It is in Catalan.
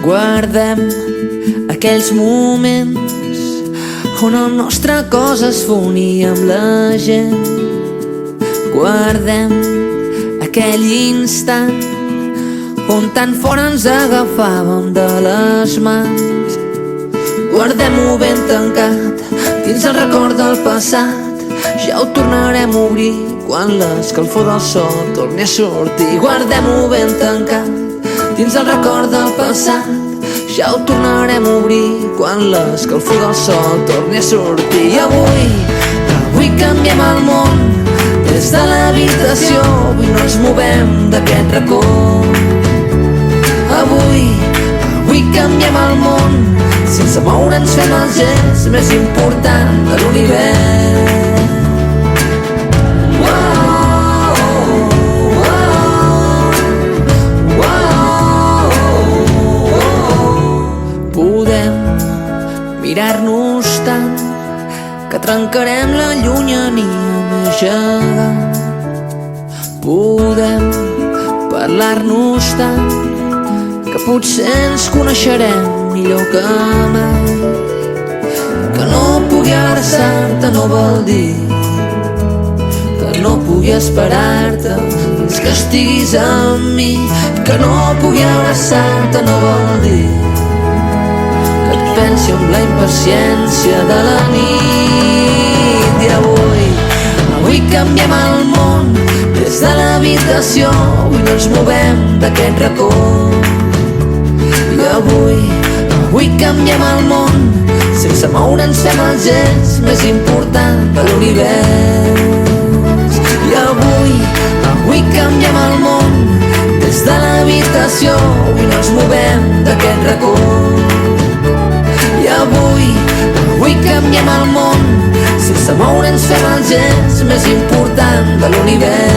Guardem aquells moments on el nostre cos es fonia amb la gent. Guardem aquell instant on tan fort ens agafàvem de les mans. Guardem-ho ben tancat dins el record del passat. Ja ho tornarem a obrir quan l'escalfor del sol torni a sortir. Guardem-ho ben tancat dins el record del passat. Ja ho tornarem a obrir quan l'escalfor del sol torni a sortir. I avui canviem el món des de l'habitació. Avui no ens movem d'aquest racó. Avui canviem el món. Sense moure'ns fem el gest més important de l'univers. Podem mirar-nos tant que trencarem la llunyania més gegant. Podem parlar-nos tant que potser ens coneixerem millor que mai. Que no pugui abraçar-te no vol dir que no pugui esperar-te fins que estiguis amb mi. Que no pugui abraçar-te no vol dir que et pensi amb la impaciència de la nit. I avui canviem el món des de l'habitació. Avui no ens movem d'aquest racó. I avui canviem el món. Sense moure'ns fem el gest més important de l'univers. I avui canviem el món des de l'habitació. Avui no ens movem d'aquest racó. I avui canviem el món. Sense moure'ns fem el gest més important de l'univers.